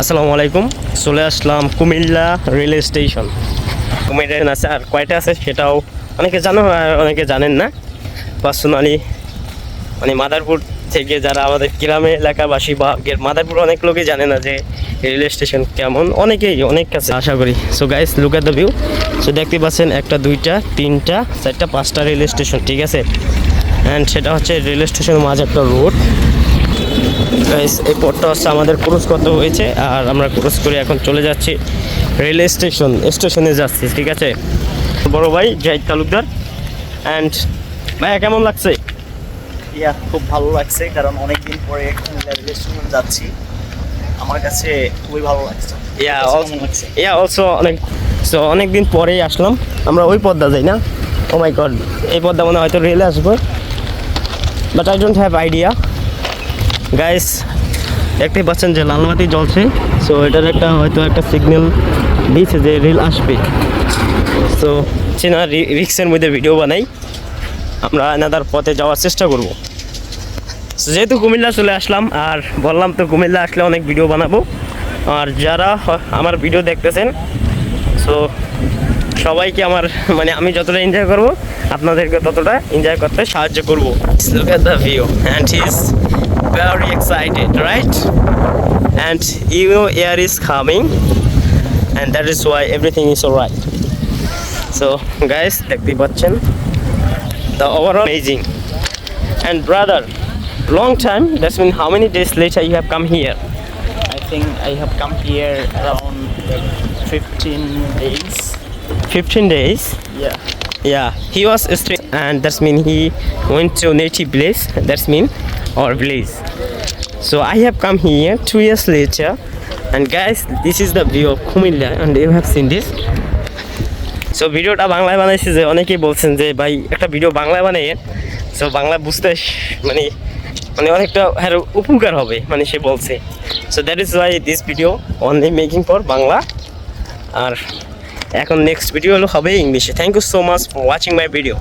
আসসালামু আলাইকুম। চলে আসলাম কুমিল্লা রেল স্টেশন। কুমিল্লা আছে আর কয়টা আছে সেটাও অনেকে জানো আর অনেকে জানেন না। পার্সোনালি মানে মাদারপুর থেকে যারা আমাদের গ্রামে এলাকাবাসী বা মাদারপুর অনেক লোকই জানে না যে রেল স্টেশন কেমন, অনেক কাছে আশা করি। So guys look at the view. So দেখতে পাচ্ছেন একটা, দুইটা, তিনটা, চারটা, পাঁচটা রেল স্টেশন, ঠিক আছে। অ্যান্ড সেটা হচ্ছে রেল স্টেশনের মাঝে একটা রোড। এই পথটা হচ্ছে আমাদের ক্রস করতে হয়েছে আর আমরা ক্রস করে এখন চলে যাচ্ছি রেল স্টেশনে যাচ্ছি, ঠিক আছে। বড় ভাই জাহিদ তালুকদার। অ্যান্ড ভাইয়া কেমন লাগছে? খুব ভালো লাগছে, কারণ অনেকদিন পরে কুমিল্লা রেল স্টেশন যাচ্ছি। আমার কাছে খুবই ভালো লাগছে। অনেকদিন পরেই আসলাম আমরা। ওই পদ্মা যাই না? ও মাই গড, এই পদ্মা মনে হয়তো রেলে আসবো, but I don't have idea. Guys দেখতেই পাচ্ছেন যে লালবাতি জ্বলছে। সো এটার হয়তো একটা সিগন্যাল দিয়েছে যে রেল আসবে। সো চেনা রিক্সের মধ্যে ভিডিও বানাই, আমরা এনাদার পথে যাওয়ার চেষ্টা করব। যেহেতু কুমিল্লা চলে আসলাম আর বললাম তো কুমিল্লা আসলে অনেক ভিডিও বানাবো। আর যারা আমার ভিডিও দেখতেছেন, সো সবাইকে আমার মানে আমি যতটা এনজয় করব আপনাদেরকে ততটা এনজয় করতে সাহায্য করব। Look at the view and he's very excited, right? And you know air is coming and that is why everything is alright. So guys দেখতেই পাচ্ছেন the overall amazing. And brother, long time, that's mean how many days later you have come here? I think I have come here around 15 days. 15 days? Yeah, he was straight and that's mean he went to native place, that's mean our village. So I have come here 2 years later and guys this is the view of Kumilla and you have seen this. So ভিডিওটা বাংলায় বানাইছি, যে অনেকেই বলছেন যে ভাই একটা video বাংলায় বানাইয়েন, সো বাংলা বুঝতে মানে অনেকটা উপকার হবে, মানে সে বলছে। So that is why this video only making for Bangla. আর এখন নেক্সট ভিডিও হবে ইংলিশে। Thank you so much for watching my video.